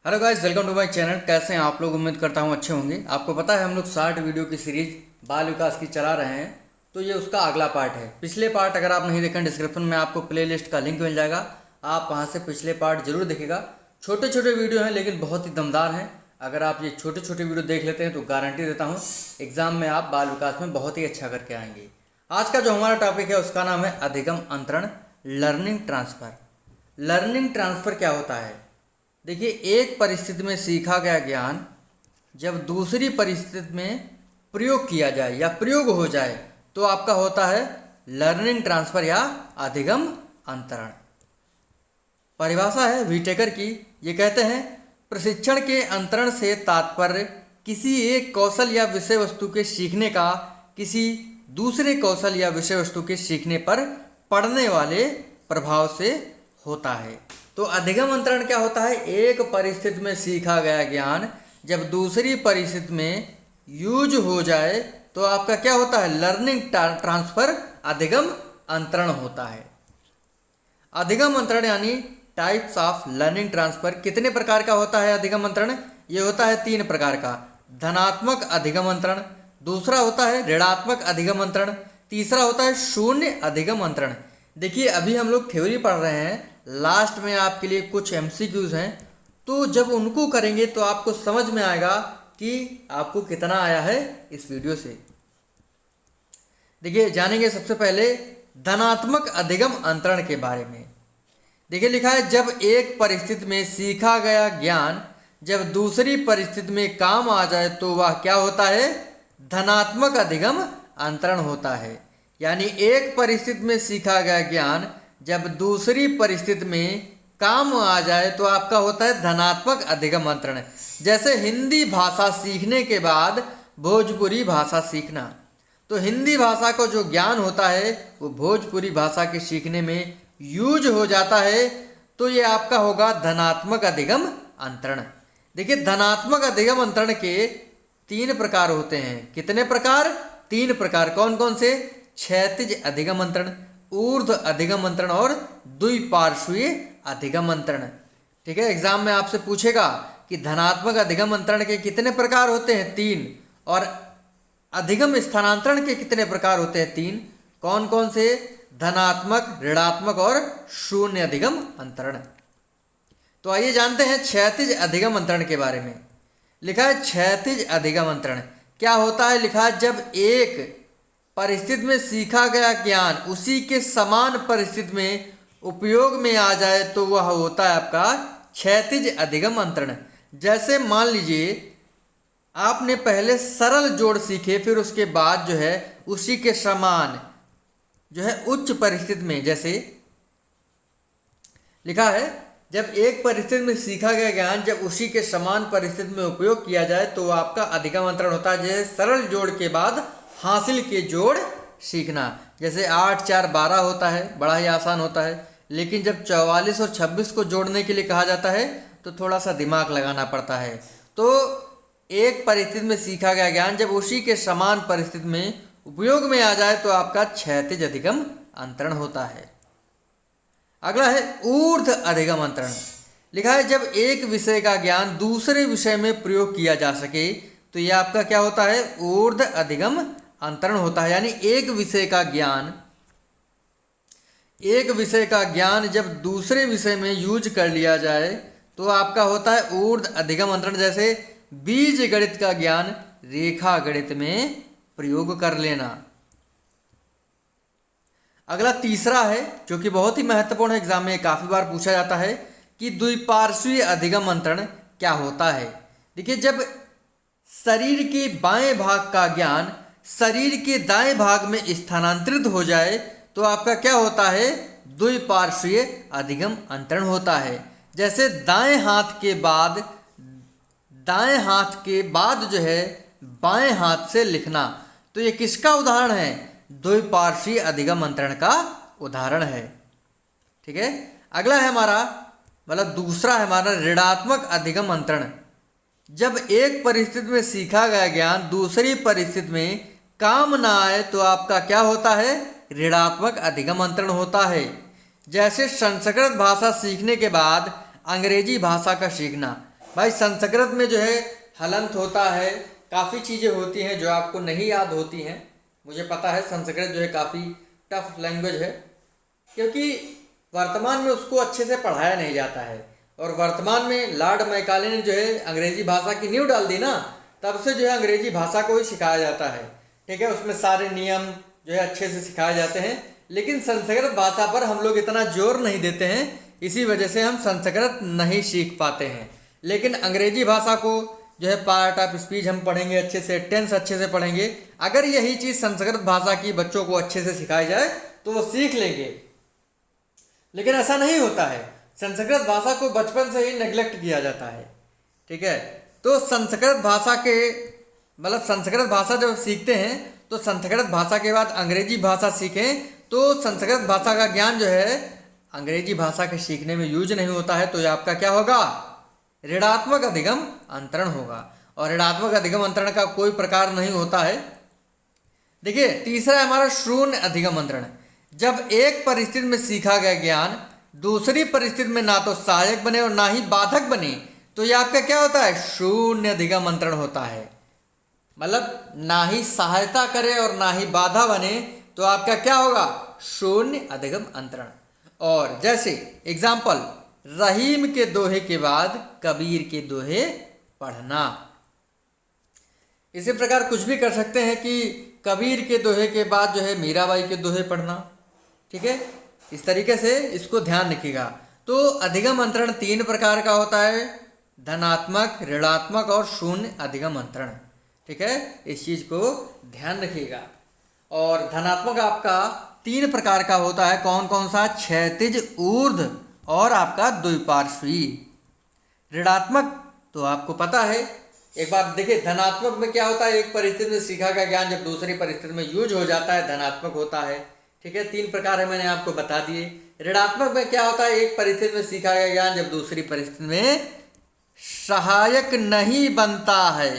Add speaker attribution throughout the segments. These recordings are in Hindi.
Speaker 1: Hello guys, welcome to my channel. कैसे हैं आप लोग? उम्मीद करता हूं अच्छे होंगे। आपको पता है हम लोग शॉर्ट वीडियो की सीरीज बाल विकास की चला रहे हैं, तो ये उसका अगला पार्ट है। पिछले पार्ट अगर आप नहीं देखें, डिस्क्रिप्शन में आपको प्लेलिस्ट का लिंक मिल जाएगा, आप वहां से पिछले पार्ट जरूर देखिएगा। छोटे छोटे वीडियो हैं लेकिन बहुत ही दमदार हैं। अगर आप ये छोटे छोटे वीडियो देख लेते हैं तो गारंटी देता हूँ एग्जाम में आप बाल विकास में बहुत ही अच्छा करके आएंगे। आज का जो हमारा टॉपिक है उसका नाम है अधिगम अंतरण, लर्निंग ट्रांसफ़र। लर्निंग ट्रांसफ़र क्या होता है? देखिए, एक परिस्थिति में सीखा गया ज्ञान जब दूसरी परिस्थिति में प्रयोग किया जाए या प्रयोग हो जाए तो आपका होता है लर्निंग ट्रांसफर या अधिगम अंतरण। परिभाषा है विटेकर की। ये कहते हैं, प्रशिक्षण के अंतरण से तात्पर्य किसी एक कौशल या विषय वस्तु के सीखने का किसी दूसरे कौशल या विषय वस्तु के सीखने पर पड़ने वाले प्रभाव से होता है। तो अधिगम अंतरण क्या होता है? एक परिस्थिति में सीखा गया ज्ञान जब दूसरी परिस्थिति में यूज हो जाए तो आपका क्या होता है? लर्निंग ट्रांसफर, अधिगम अंतरण होता है। अधिगम अंतरण यानी टाइप्स ऑफ लर्निंग ट्रांसफर। कितने प्रकार का होता है अधिगम अंतरण? ये होता है 3 प्रकार का। धनात्मक अधिगम अंतरण, दूसरा होता है ऋणात्मक अधिगम अंतरण, तीसरा होता है शून्य अधिगम अंतरण। देखिए, अभी हम लोग थ्योरी पढ़ रहे हैं, लास्ट में आपके लिए कुछ एमसीक्यूज हैं, तो जब उनको करेंगे तो आपको समझ में आएगा कि आपको कितना आया है इस वीडियो से। देखिए, जानेंगे सबसे पहले धनात्मक अधिगम अंतरण के बारे में। देखिए, लिखा है, जब एक परिस्थिति में सीखा गया ज्ञान जब दूसरी परिस्थिति में काम आ जाए तो वह क्या होता है? धनात्मक अधिगम अंतरण होता है। यानी एक परिस्थिति में सीखा गया ज्ञान जब दूसरी परिस्थिति में काम आ जाए तो आपका होता है धनात्मक अधिगम अंतरण। जैसे हिंदी भाषा सीखने के बाद भोजपुरी भाषा सीखना, तो हिंदी भाषा को जो ज्ञान होता है वो भोजपुरी भाषा के सीखने में यूज हो जाता है, तो ये आपका होगा धनात्मक अधिगम अंतरण। देखिए, धनात्मक अधिगम अंतरण के 3 प्रकार होते हैं। कितने प्रकार? 3 प्रकार। कौन कौन से? क्षैतिज अधिगम अंतरण, ऊर्ध्व अधिगम अंतरण और द्विपार्श्वीय अधिगम अंतरण। ठीक है, एग्जाम में आपसे पूछेगा कि धनात्मक अधिगम अंतरण के कितने प्रकार होते हैं? 3। और अधिगम स्थानांतरण के कितने प्रकार होते हैं? 3। कौन कौन से? धनात्मक, ऋणात्मक और शून्य अधिगम अंतरण। तो आइए जानते हैं क्षैतिज अधिगम अंतरण के बारे में। लिखा है, क्षैतिज अधिगम अंतरण क्या होता है? लिखा है, जब एक परिस्थिति में सीखा गया ज्ञान उसी के समान परिस्थिति में उपयोग में आ जाए तो वह होता है आपका क्षैतिज अधिगम अंतरण। जैसे मान लीजिए आपने पहले सरल जोड़ सीखे, फिर उसके बाद जो है उसी के समान जो है उच्च परिस्थिति में, जैसे लिखा है, जब एक परिस्थिति में सीखा गया ज्ञान जब उसी के समान परिस्थिति में उपयोग किया जाए तो आपका अधिगम अंतरण होता है। जैसे सरल जोड़ के बाद हासिल के जोड़ सीखना, जैसे 8 4 12 होता है, बड़ा ही आसान होता है। लेकिन जब 44 और 26 को जोड़ने के लिए कहा जाता है तो थोड़ा सा दिमाग लगाना पड़ता है। तो एक परिस्थिति में सीखा गया ज्ञान जब उसी के समान परिस्थिति में उपयोग में आ जाए तो आपका क्षैतिज अधिगम अंतरण होता है। अगला है ऊर्ध्व अधिगम अंतरण। लिखा है, जब एक विषय का ज्ञान दूसरे विषय में प्रयोग किया जा सके तो यह आपका क्या होता है? ऊर्ध्व अधिगम अंतरण होता है। यानी एक विषय का ज्ञान जब दूसरे विषय में यूज कर लिया जाए तो आपका होता है ऊर्ध्व अधिगम अंतरण। जैसे बीज गणित का ज्ञान रेखा गणित में प्रयोग कर लेना। अगला तीसरा है जो कि बहुत ही महत्वपूर्ण है, एग्जाम में काफी बार पूछा जाता है कि द्विपार्श्वीय अधिगम अंतरण क्या होता है। देखिए, जब शरीर के बाएं भाग का ज्ञान शरीर के दाएं भाग में स्थानांतरित हो जाए तो आपका क्या होता है? द्विपार्श्वीय अधिगम अंतरण होता है। जैसे दाएं हाथ के बाद जो है बाएं हाथ से लिखना, तो ये किसका उदाहरण है? द्विपार्श्वीय अधिगम अंतरण का उदाहरण है। ठीक है, अगला है हमारा, मतलब दूसरा है हमारा ऋणात्मक अधिगम अंतरण। जब एक परिस्थिति में सीखा गया ज्ञान दूसरी परिस्थिति में काम ना आए तो आपका क्या होता है? ऋणात्मक अधिगम अंतरण होता है। जैसे संस्कृत भाषा सीखने के बाद अंग्रेजी भाषा का सीखना, भाई संस्कृत में जो है हलंत होता है, काफ़ी चीज़ें होती हैं जो आपको नहीं याद होती हैं। मुझे पता है संस्कृत जो है काफ़ी टफ लैंग्वेज है, क्योंकि वर्तमान में उसको अच्छे से पढ़ाया नहीं जाता है। और वर्तमान में लॉर्ड मैकाले ने जो है अंग्रेजी भाषा की नींव डाल दी ना, तब से जो है अंग्रेजी भाषा को ही सिखाया जाता है। ठीक है, उसमें सारे नियम जो है अच्छे से सिखाए जाते हैं, लेकिन संस्कृत भाषा पर हम लोग इतना जोर नहीं देते हैं, इसी वजह से हम संस्कृत नहीं सीख पाते हैं। लेकिन अंग्रेजी भाषा को जो है पार्ट ऑफ स्पीच हम पढ़ेंगे अच्छे से, टेंस अच्छे से पढ़ेंगे। अगर यही चीज़ संस्कृत भाषा की बच्चों को अच्छे से सिखाई जाए तो वो सीख लेंगे, लेकिन ऐसा नहीं होता है। संस्कृत भाषा को बचपन से ही नेग्लेक्ट किया जाता है। ठीक है, तो संस्कृत भाषा के मतलब संस्कृत भाषा जब सीखते हैं तो संस्कृत भाषा के बाद अंग्रेजी भाषा सीखें तो संस्कृत भाषा का ज्ञान जो है अंग्रेजी भाषा के सीखने में यूज नहीं होता है, तो ये आपका क्या होगा, ऋणात्मक अधिगम अंतरण होगा। और ऋणात्मक अधिगम अंतरण का कोई प्रकार नहीं होता है। देखिए तीसरा है हमारा शून्य अधिगम अंतरण। जब एक परिस्थिति में सीखा गया ज्ञान दूसरी परिस्थिति में ना तो सहायक बने और ना ही बाधक बने, तो ये आपका क्या होता है, शून्य अधिगम अंतरण होता है। मतलब ना ही सहायता करे और ना ही बाधा बने, तो आपका क्या होगा, शून्य अधिगम अंतरण। और जैसे एग्जाम्पल, रहीम के दोहे के बाद कबीर के दोहे पढ़ना। इसी प्रकार कुछ भी कर सकते हैं कि कबीर के दोहे के बाद जो है मीराबाई के दोहे पढ़ना। ठीक है, इस तरीके से इसको ध्यान रखिएगा। तो अधिगम अंतरण 3 प्रकार का होता है, धनात्मक, ऋणात्मक और शून्य अधिगम अंतरण। ठीक है, इस चीज को ध्यान रखिएगा। और धनात्मक आपका 3 प्रकार का होता है, कौन कौन सा, क्षैतिज, ऊर्ध्व और आपका द्विपार्श्वी। ऋणात्मक तो आपको पता है, एक बात देखिए, धनात्मक में क्या होता है, एक परिस्थिति में सीखा गया ज्ञान जब दूसरी परिस्थिति में यूज हो जाता है धनात्मक होता है। ठीक है, 3 प्रकार है, मैंने आपको बता दिए। ऋणात्मक में क्या होता है, एक परिस्थिति में सीखा गया ज्ञान जब दूसरी परिस्थिति में सहायक नहीं बनता है,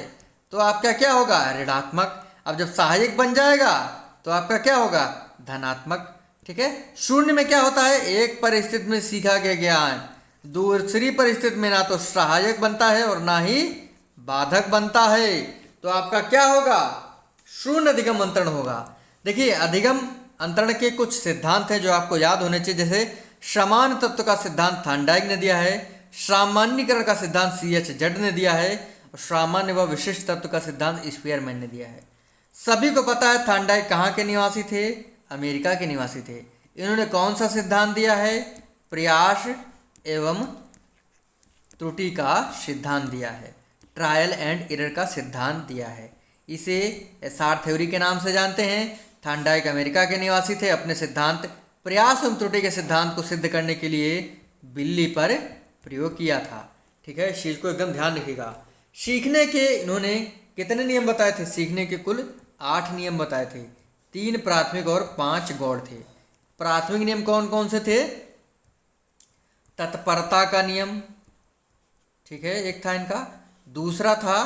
Speaker 1: तो आपका क्या होगा, ऋणात्मक। अब जब सहायक बन जाएगा तो आपका क्या होगा, धनात्मक। ठीक है, शून्य में क्या होता है, एक परिस्थिति में सीखा गया ज्ञान दूसरी परिस्थिति में ना तो सहायक बनता है और ना ही बाधक बनता है, तो आपका क्या होगा, शून्य अधिगम अंतरण होगा। देखिए अधिगम अंतरण के कुछ सिद्धांत हैं जो आपको याद होने चाहिए, जैसे समान तत्व का सिद्धांत थांडाइक ने दिया है, सामान्यीकरण का सिद्धांत CH जड ने दिया है, और सामान्य व विशिष्ट तत्व का सिद्धांत स्पीयरमैन ने दिया है। सभी को पता है थांडाइक कहाँ के निवासी थे, अमेरिका के निवासी थे। इन्होंने कौन सा सिद्धांत दिया है, प्रयास एवं त्रुटि का सिद्धांत दिया है, ट्रायल एंड एरर का सिद्धांत दिया है। इसे SR थ्योरी के नाम से जानते हैं। थांडाइक अमेरिका के निवासी थे, अपने सिद्धांत प्रयास एवं त्रुटि के सिद्धांत को सिद्ध करने के लिए बिल्ली पर प्रयोग किया था। ठीक है, इस चीज़ को एकदम ध्यान रखिएगा। सीखने के इन्होंने कितने नियम बताए थे, सीखने के कुल 8 नियम बताए थे, 3 प्राथमिक और 5 गौड़ थे। प्राथमिक नियम कौन कौन से थे, तत्परता का नियम, ठीक है, एक था इनका। दूसरा था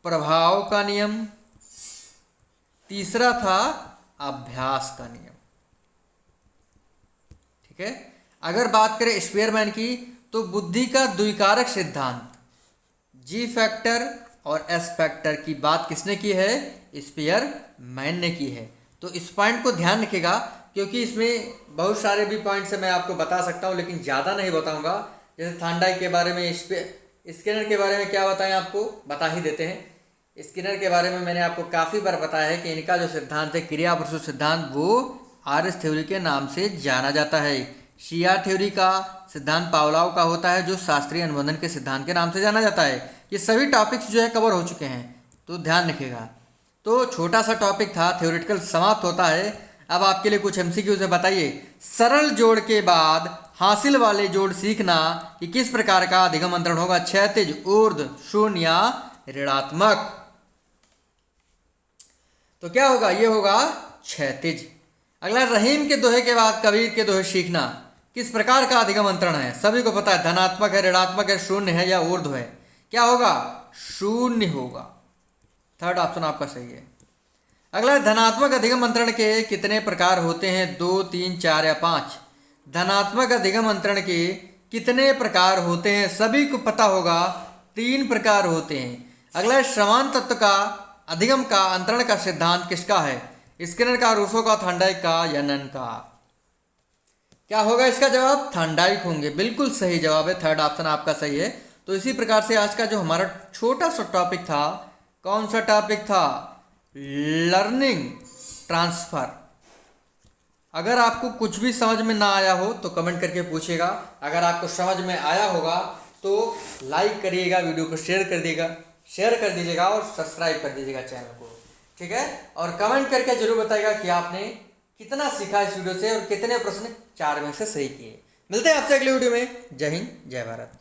Speaker 1: प्रभाव का नियम, तीसरा था अभ्यास का नियम। ठीक है, अगर बात करें स्पीयरमैन की, तो बुद्धि का द्विकारक सिद्धांत G फैक्टर और S फैक्टर की बात किसने की है, स्पीयरमैन ने की है। तो इस पॉइंट को ध्यान रखिएगा, क्योंकि इसमें बहुत सारे भी पॉइंट्स से मैं आपको बता सकता हूँ, लेकिन ज़्यादा नहीं बताऊँगा। जैसे थांडाइक के बारे में, स्किनर के बारे में क्या बताएं, आपको बता ही देते हैं। स्किनर के बारे में मैंने आपको काफ़ी बार बताया है कि इनका जो सिद्धांत है क्रिया प्रसूत सिद्धांत, वो RS थ्योरी के नाम से जाना जाता है। CR थ्योरी का सिद्धांत पावलाव का होता है, जो शास्त्रीय अनुबंधन के सिद्धांत के नाम से जाना जाता है। ये सभी टॉपिक्स जो है कवर हो चुके हैं, तो ध्यान रखिएगा। तो छोटा सा टॉपिक था, थ्योरेटिकल समाप्त होता है। अब आपके लिए कुछ MCQ से बताइए, सरल जोड़ के बाद हासिल वाले जोड़ सीखना कि किस प्रकार का अधिगम अंतरण होगा, क्षैतिज, ऊर्ध्व, शून्य या ऋणात्मक। तो क्या होगा, ये होगा क्षैतिज। अगला, रहीम के दोहे के बाद कबीर के दोहे सीखना किस प्रकार का अधिगम अंतरण है, सभी को पता है, धनात्मक है, ऋणात्मक है, शून्य है या ऊर्ध्व है। क्या होगा, शून्य होगा। थर्ड ऑप्शन आपका सही है। अगला, धनात्मक अधिगम अंतरण के कितने प्रकार होते हैं, 2, 3, 4 या 5। धनात्मक अधिगम अंतरण के कितने प्रकार होते हैं, सभी को पता होगा तीन प्रकार होते हैं। अगला है समान तत्व का, अधिगम का, अंतरण का सिद्धांत किसका है? स्किनर का, रूसो का, थॉर्नडाइक का या नन का? क्या होगा इसका जवाब? थॉर्नडाइक होंगे। बिल्कुल सही जवाब है, थर्ड ऑप्शन आपका सही है। तो इसी प्रकार से आज का जो हमारा छोटा सा टॉपिक था, कौन सा टॉपिक था? Learning transfer. अगर आपको कुछ भी समझ में ना आया हो तो कमेंट करके पूछिएगा। अगर आपको समझ में आया होगा तो लाइक करिएगा, वीडियो को शेयर कर दीजिएगा और सब्सक्राइब कर दीजिएगा चैनल को, ठीक है। और कमेंट करके जरूर बताइएगा कि आपने कितना सीखा इस वीडियो से और कितने प्रश्न 4 में से सही किए। मिलते हैं आपसे अगले वीडियो में। जय हिंद, जय भारत।